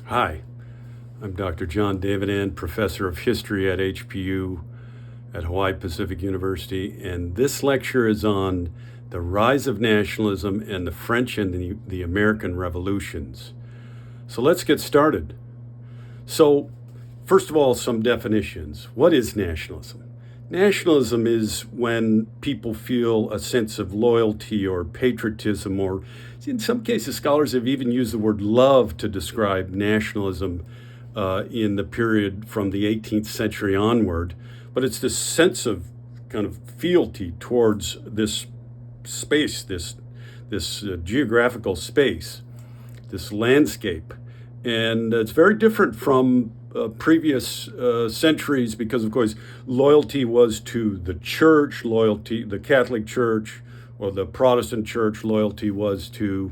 Hi, I'm Dr. John Davidan, Professor of History at HPU at Hawaii Pacific University, and this lecture is on the rise of nationalism and the French and the American revolutions. So let's get started. So, first of all, some definitions. What is nationalism? Nationalism is when people feel a sense of loyalty or patriotism, or in some cases, scholars have even used the word love to describe nationalism in the period from the 18th century onward. But it's this sense of kind of fealty towards this space, this geographical space, this landscape. And it's very different from previous centuries because, of course, loyalty was to the church, the Catholic Church or the Protestant Church, loyalty was to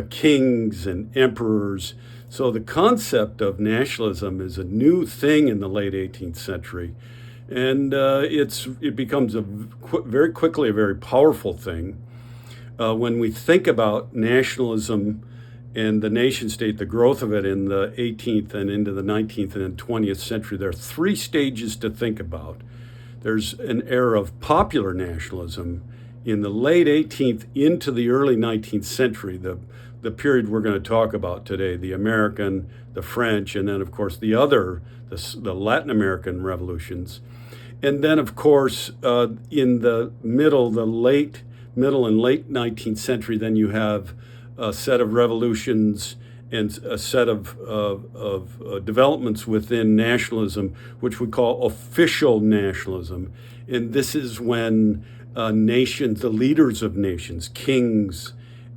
kings and emperors. So the concept of nationalism is a new thing in the late 18th century. And it becomes very quickly a very powerful thing. When we think about nationalism and the nation state, the growth of it in the 18th and into the 19th and 20th century, there are three stages to think about. There's an era of popular nationalism in the late 18th into the early 19th century, the period we're going to talk about today, the American, the French, and then, of course, the Latin American revolutions. And then, of course, in the late and late 19th century, then you have a set of revolutions and a set of developments within nationalism, which we call official nationalism. And this is when nations, the leaders of nations, kings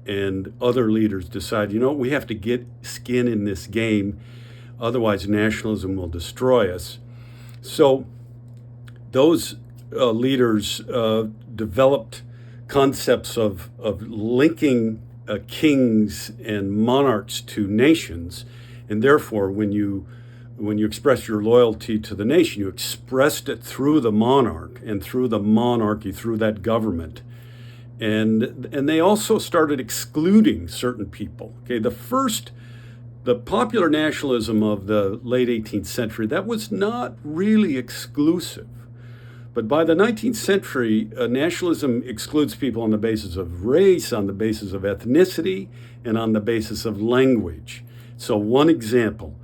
and other leaders decide, we have to get skin in this game, otherwise nationalism will destroy us. So those leaders developed concepts of linking kings and monarchs to nations, and therefore when you express your loyalty to the nation, you expressed it through the monarch and through the monarchy, through that government. And they also started excluding certain people. Okay, the popular nationalism of the late 18th century, that was not really exclusive. But by the 19th century, nationalism excludes people on the basis of race, on the basis of ethnicity, and on the basis of language. So one example,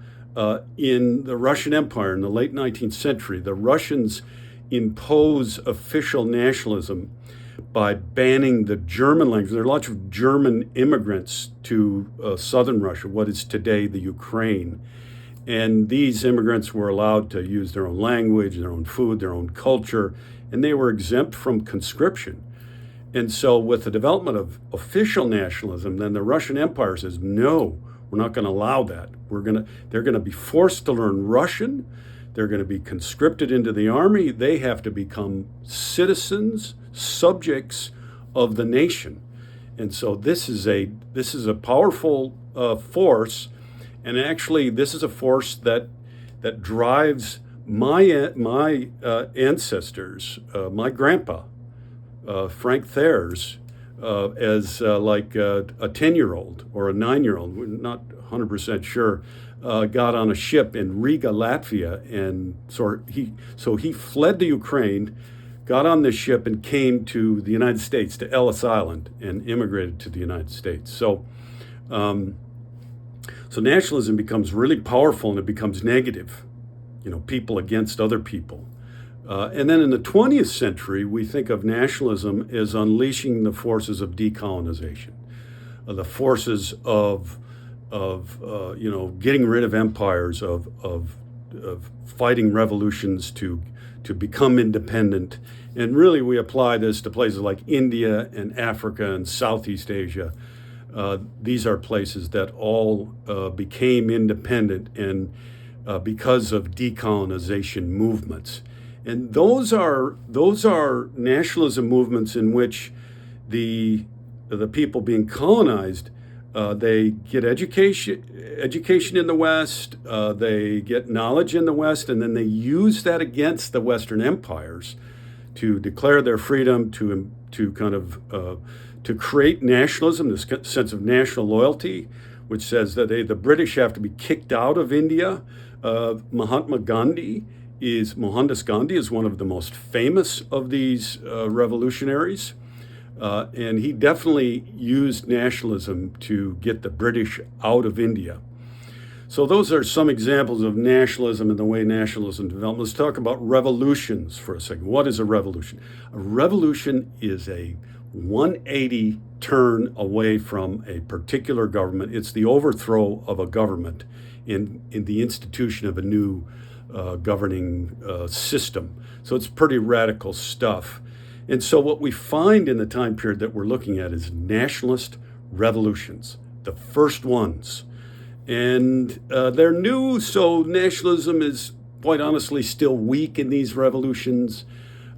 in the Russian Empire in the late 19th century, the Russians impose official nationalism by banning the German language. There are lots of German immigrants to southern Russia, what is today the Ukraine. And these immigrants were allowed to use their own language, their own food, their own culture, and they were exempt from conscription. And so with the development of official nationalism, then the Russian Empire says, no, we're not going to allow that. They're going to be forced to learn Russian. They're going to be conscripted into the army. They have to become citizens, subjects of the nation. And so this is a powerful force. And actually, this is a force that drives my ancestors, my grandpa, Frank Thayer's, as like a 10-year-old or a 9-year-old, we're not 100% sure, got on a ship in Riga, Latvia, and so he fled the Ukraine, got on this ship, and came to the United States, to Ellis Island, and immigrated to the United States. So nationalism becomes really powerful and it becomes negative, people against other people. And then in the 20th century, we think of nationalism as unleashing the forces of decolonization, the forces of getting rid of empires, of fighting revolutions to become independent. And really, we apply this to places like India and Africa and Southeast Asia. These are places that all became independent and because of decolonization movements. And those are nationalism movements in which the people being colonized, they get education in the West, they get knowledge in the West, and then they use that against the Western empires to declare their freedom, to kind of to create nationalism, this sense of national loyalty, which says that the British have to be kicked out of India. Mohandas Gandhi is one of the most famous of these revolutionaries. And he definitely used nationalism to get the British out of India. So those are some examples of nationalism and the way nationalism developed. Let's talk about revolutions for a second. What is a revolution? A revolution is a 180 turn away from a particular government. It's the overthrow of a government in the institution of a new governing system. So it's pretty radical stuff. And so what we find in the time period that we're looking at is nationalist revolutions, the first ones. And they're new, so nationalism is quite honestly still weak in these revolutions.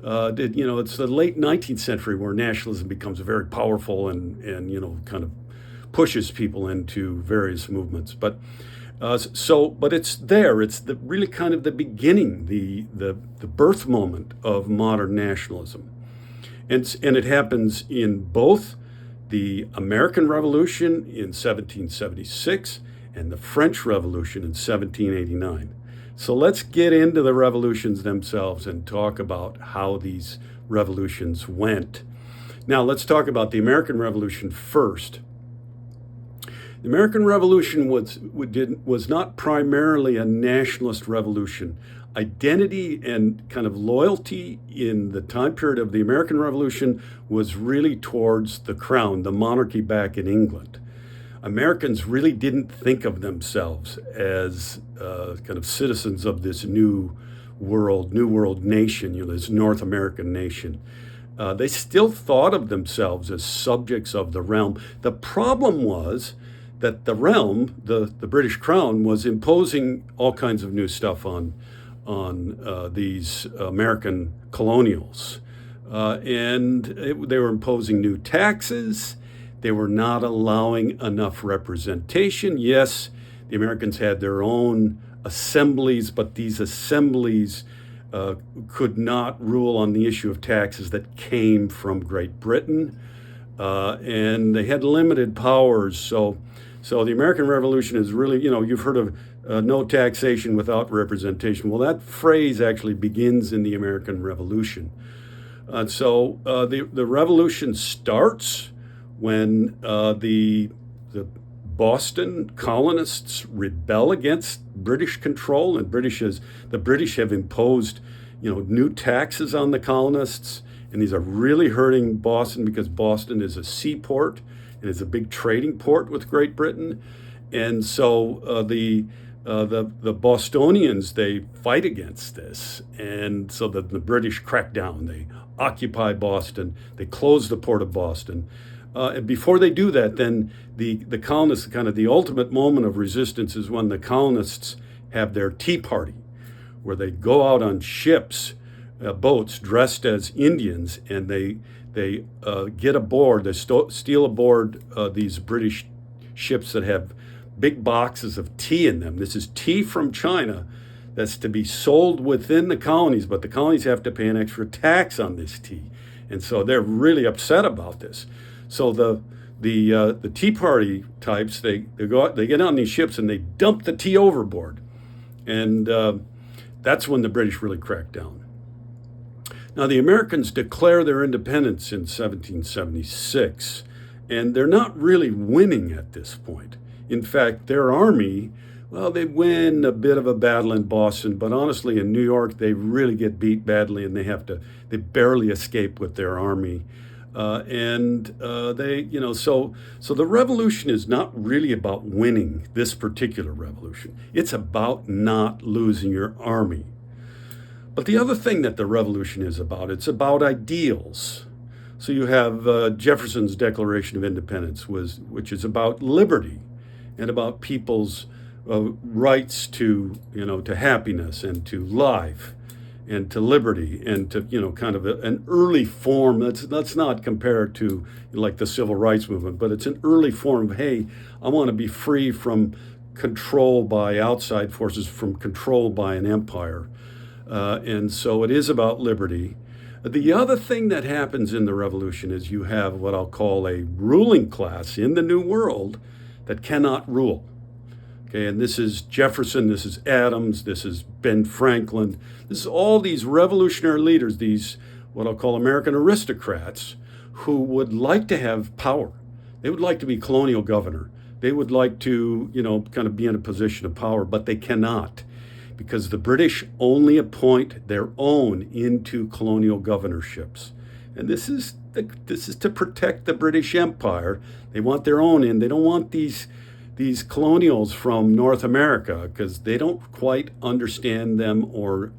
It's the late 19th century where nationalism becomes very powerful and kind of pushes people into various movements. But it's there. It's really kind of the beginning, the birth moment of modern nationalism. And it happens in both the American Revolution in 1776 and the French Revolution in 1789. So let's get into the revolutions themselves and talk about how these revolutions went. Now let's talk about the American Revolution first. The American Revolution was not primarily a nationalist revolution. Identity and kind of loyalty in the time period of the American Revolution was really towards the crown, the monarchy back in England. Americans really didn't think of themselves as kind of citizens of this new world nation, this North American nation. They still thought of themselves as subjects of the realm. The problem was that the realm, the British Crown, was imposing all kinds of new stuff on these American colonials. They were imposing new taxes. They were not allowing enough representation. Yes, the Americans had their own assemblies, but these assemblies could not rule on the issue of taxes that came from Great Britain. And they had limited powers. So the American Revolution is really, you've heard of no taxation without representation. Well, that phrase actually begins in the American Revolution. The revolution starts when the Boston colonists rebel against British control, and the British have imposed, new taxes on the colonists, and these are really hurting Boston because Boston is a seaport and is a big trading port with Great Britain, and so the Bostonians, they fight against this, and so the British crack down. They occupy Boston. They close the port of Boston. And before they do that, then the colonists, kind of the ultimate moment of resistance is when the colonists have their tea party, where they go out on ships, boats dressed as Indians, and they get aboard, they steal aboard these British ships that have big boxes of tea in them. This is tea from China that's to be sold within the colonies, but the colonies have to pay an extra tax on this tea. And so they're really upset about this. So the Tea Party types, they get on these ships and they dump the tea overboard, and that's when the British really crack down. Now the Americans declare their independence in 1776, and they're not really winning at this point. In fact, their army, well, they win a bit of a battle in Boston, but honestly, in New York, they really get beat badly, and they barely escape with their army. So the revolution is not really about winning this particular revolution. It's about not losing your army. But the other thing that the revolution is about, it's about ideals. So you have Jefferson's Declaration of Independence, which is about liberty and about people's rights to happiness and to life and to liberty and to, kind of an early form. That's not compared to like the civil rights movement, but it's an early form of, hey, I want to be free from control by outside forces, from control by an empire. And so it is about liberty. The other thing that happens in the revolution is you have what I'll call a ruling class in the New World that cannot rule. Okay, and this is Jefferson, this is Adams, this is Ben Franklin. This is all these revolutionary leaders, these what I'll call American aristocrats, who would like to have power. They would like to be colonial governor. They would like to, kind of be in a position of power, but they cannot, because the British only appoint their own into colonial governorships. And this is to protect the British Empire. They want their own in. They don't want these colonials from North America, because they don't quite understand them or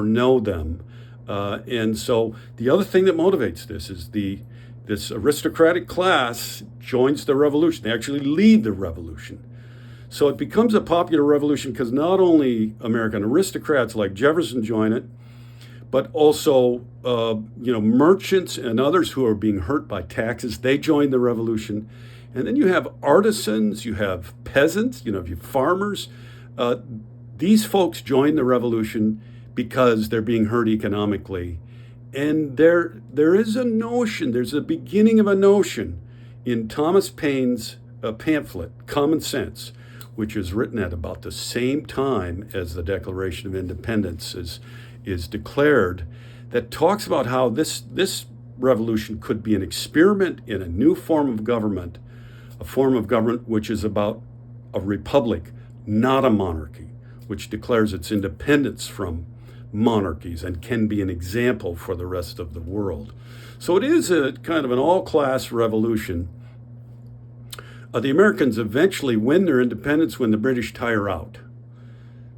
know them. And so the other thing that motivates this is this aristocratic class joins the revolution. They actually lead the revolution. So it becomes a popular revolution because not only American aristocrats like Jefferson join it, but also merchants and others who are being hurt by taxes. They join the revolution. And then you have artisans, you have peasants, you have farmers. These folks join the revolution because they're being hurt economically. And there is a notion, there's a beginning of a notion in Thomas Paine's pamphlet, Common Sense, which is written at about the same time as the Declaration of Independence is declared, that talks about how this revolution could be an experiment in a new form of government, a form of government which is about a republic, not a monarchy, which declares its independence from monarchies and can be an example for the rest of the world. So it is a kind of an all-class revolution. The Americans eventually win their independence when the British tire out.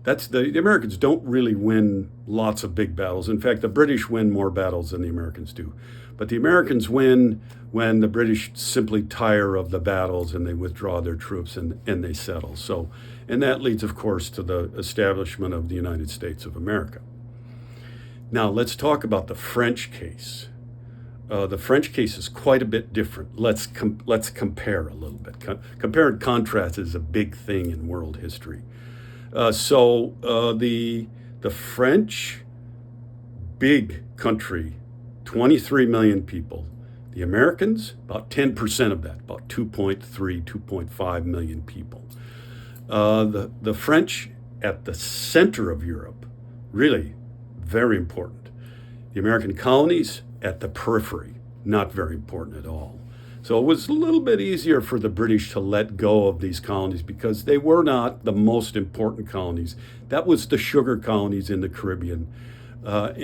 The Americans don't really win lots of big battles. In fact, the British win more battles than the Americans do. But the Americans win when the British simply tire of the battles and they withdraw their troops and they settle. And that leads, of course, to the establishment of the United States of America. Now, let's talk about the French case. The French case is quite a bit different. Let's compare a little bit. Compare and contrast is a big thing in world history. The French, big country, 23 million people. The Americans, about 10% of that, about 2.3, 2.5 million people. The French at the center of Europe, really very important. The American colonies at the periphery, not very important at all. So it was a little bit easier for the British to let go of these colonies because they were not the most important colonies. That was the sugar colonies in the Caribbean. But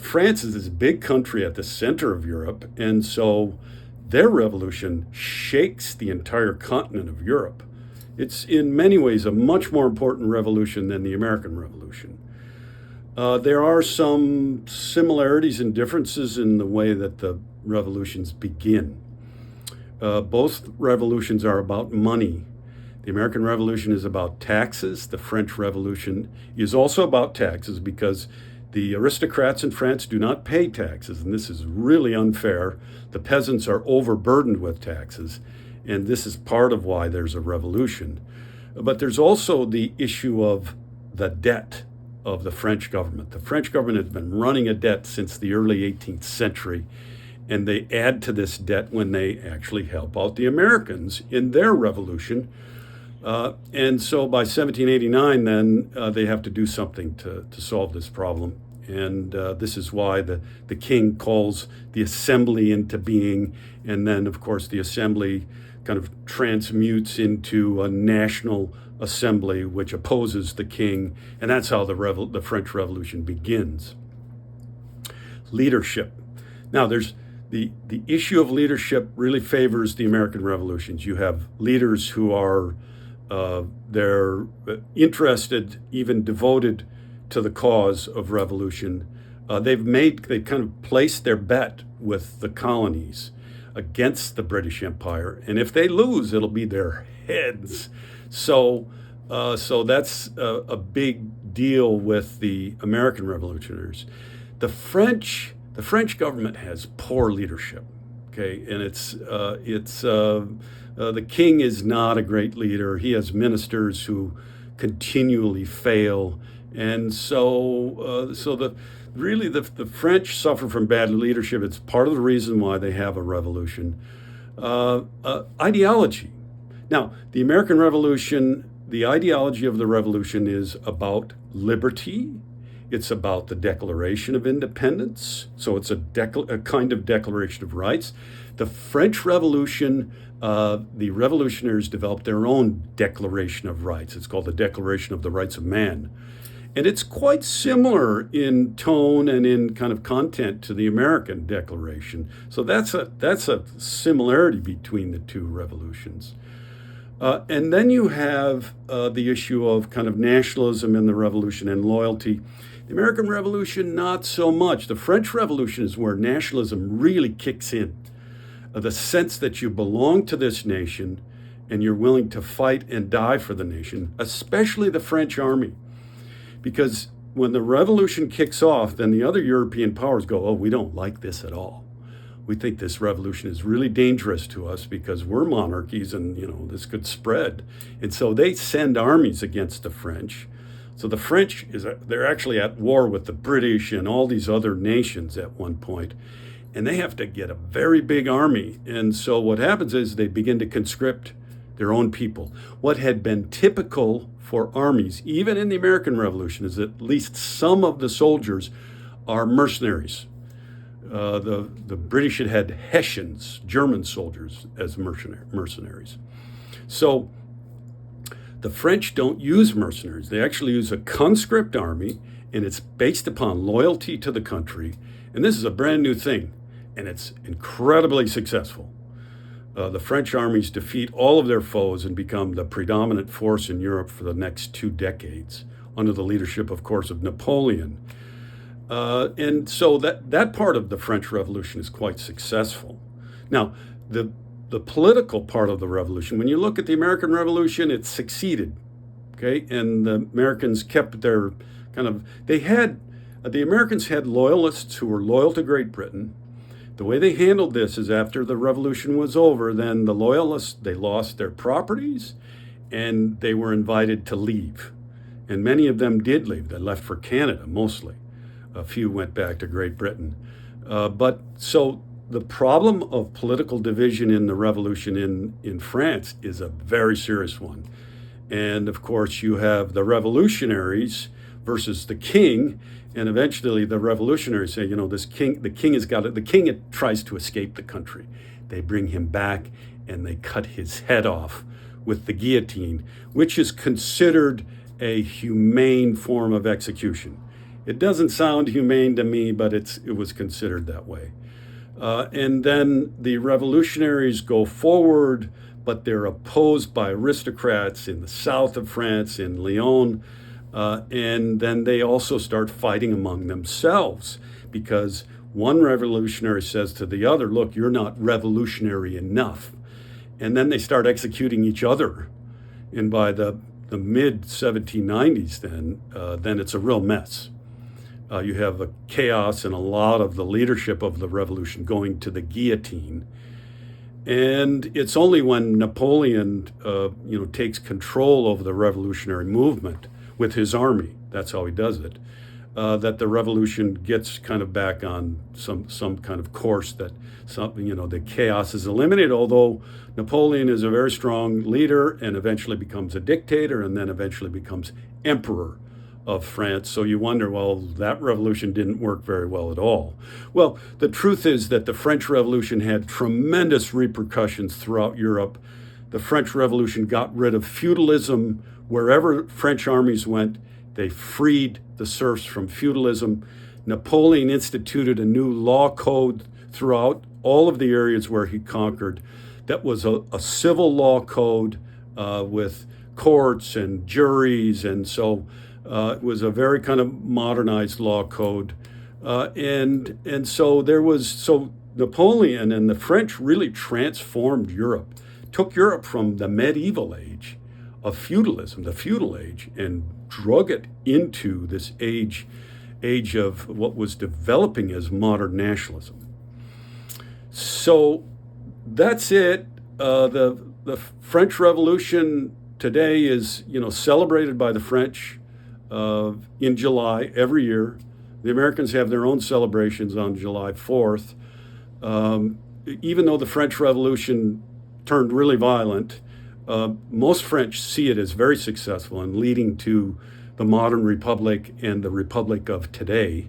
France is this big country at the center of Europe, and so their revolution shakes the entire continent of Europe. It's in many ways a much more important revolution than the American Revolution. There are some similarities and differences in the way that the revolutions begin. Both revolutions are about money. The American Revolution is about taxes. The French Revolution is also about taxes because the aristocrats in France do not pay taxes, and this is really unfair. The peasants are overburdened with taxes, and this is part of why there's a revolution. But there's also the issue of the debt of the French government. The French government has been running a debt since the early 18th century, and they add to this debt when they actually help out the Americans in their revolution. And so by 1789, then they have to do something to solve this problem. And this is why the king calls the assembly into being. And then, of course, the assembly kind of transmutes into a national assembly, which opposes the king. And that's how the French Revolution begins. Leadership. Now, there's the issue of leadership really favors the American revolutions. You have leaders who are they're interested, even devoted to the cause of revolution. They've kind of placed their bet with the colonies against the British Empire, and if they lose, it'll be their heads. So that's a big deal with the American revolutionaries. The French government has poor leadership. Okay, and the king is not a great leader. He has ministers who continually fail, and so the French suffer from bad leadership. It's part of the reason why they have a revolution. Ideology. Now, the American Revolution, the ideology of the revolution is about liberty. It's about the Declaration of Independence. So it's a kind of Declaration of Rights. The French Revolution, the revolutionaries developed their own Declaration of Rights. It's called the Declaration of the Rights of Man. And it's quite similar in tone and in kind of content to the American Declaration. So that's a similarity between the two revolutions. And then you have the issue of kind of nationalism in the revolution and loyalty. The American Revolution, not so much. The French Revolution is where nationalism really kicks in. The sense that you belong to this nation and you're willing to fight and die for the nation, especially the French army. Because when the revolution kicks off, then the other European powers go, oh, we don't like this at all. We think this revolution is really dangerous to us because we're monarchies and, this could spread. And so they send armies against the French. So the French, they're actually at war with the British and all these other nations at one point. And they have to get a very big army. And so what happens is they begin to conscript their own people. What had been typical for armies, even in the American Revolution, is that at least some of the soldiers are mercenaries. The British had Hessians, German soldiers, as mercenaries. So the French don't use mercenaries. They actually use a conscript army, and it's based upon loyalty to the country. And this is a brand new thing, and it's incredibly successful. The French armies defeat all of their foes and become the predominant force in Europe for the next 2 decades, under the leadership, of course, of Napoleon. And so that part of the French Revolution is quite successful. Now, the political part of the revolution, when you look at the American Revolution, it succeeded, okay? And the Americans kept their the Americans had loyalists who were loyal to Great Britain. The way they handled this is after the revolution was over, then the loyalists, they lost their properties and they were invited to leave. And many of them did leave. They left for Canada, mostly. A few went back to Great Britain. But so the problem of political division in the revolution in France is a very serious one. And of course, you have the revolutionaries versus the king. And eventually the revolutionaries say, the king tries to escape the country. They bring him back and they cut his head off with the guillotine, which is considered a humane form of execution. It doesn't sound humane to me, but it was considered that way. And then the revolutionaries go forward, but they're opposed by aristocrats in the south of France, in Lyon. And then they also start fighting among themselves because one revolutionary says to the other, look, you're not revolutionary enough. And then they start executing each other. And by the mid 1790s, then it's a real mess. You have a chaos and a lot of the leadership of the revolution going to the guillotine. And it's only when Napoleon, takes control over the revolutionary movement with his army, that's how he does it, that the revolution gets kind of back on some kind of course, that the chaos is eliminated, although Napoleon is a very strong leader and eventually becomes a dictator and then eventually becomes emperor of France. So you wonder, well, that revolution didn't work very well at all. Well, the truth is that the French Revolution had tremendous repercussions throughout Europe. The French Revolution got rid of feudalism. Wherever French armies went, they freed the serfs from feudalism. Napoleon instituted a new law code throughout all of the areas where he conquered. That was a civil law code with courts and juries, and so it was a very kind of modernized law code. And so Napoleon and the French really transformed Europe, took Europe from the medieval age of feudalism, the feudal age, and drug it into this age of what was developing as modern nationalism. So that's it. The French Revolution today is celebrated by the French in July every year. The Americans have their own celebrations on July 4th. even though the French Revolution turned really violent, most French see it as very successful and leading to the modern republic and the republic of today.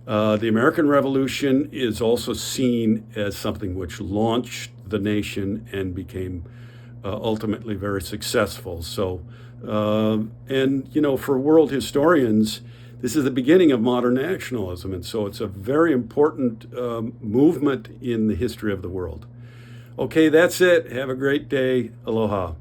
The American Revolution is also seen as something which launched the nation and became ultimately very successful. So, and for world historians, this is the beginning of modern nationalism, and so it's a very important movement in the history of the world. Okay, that's it. Have a great day. Aloha.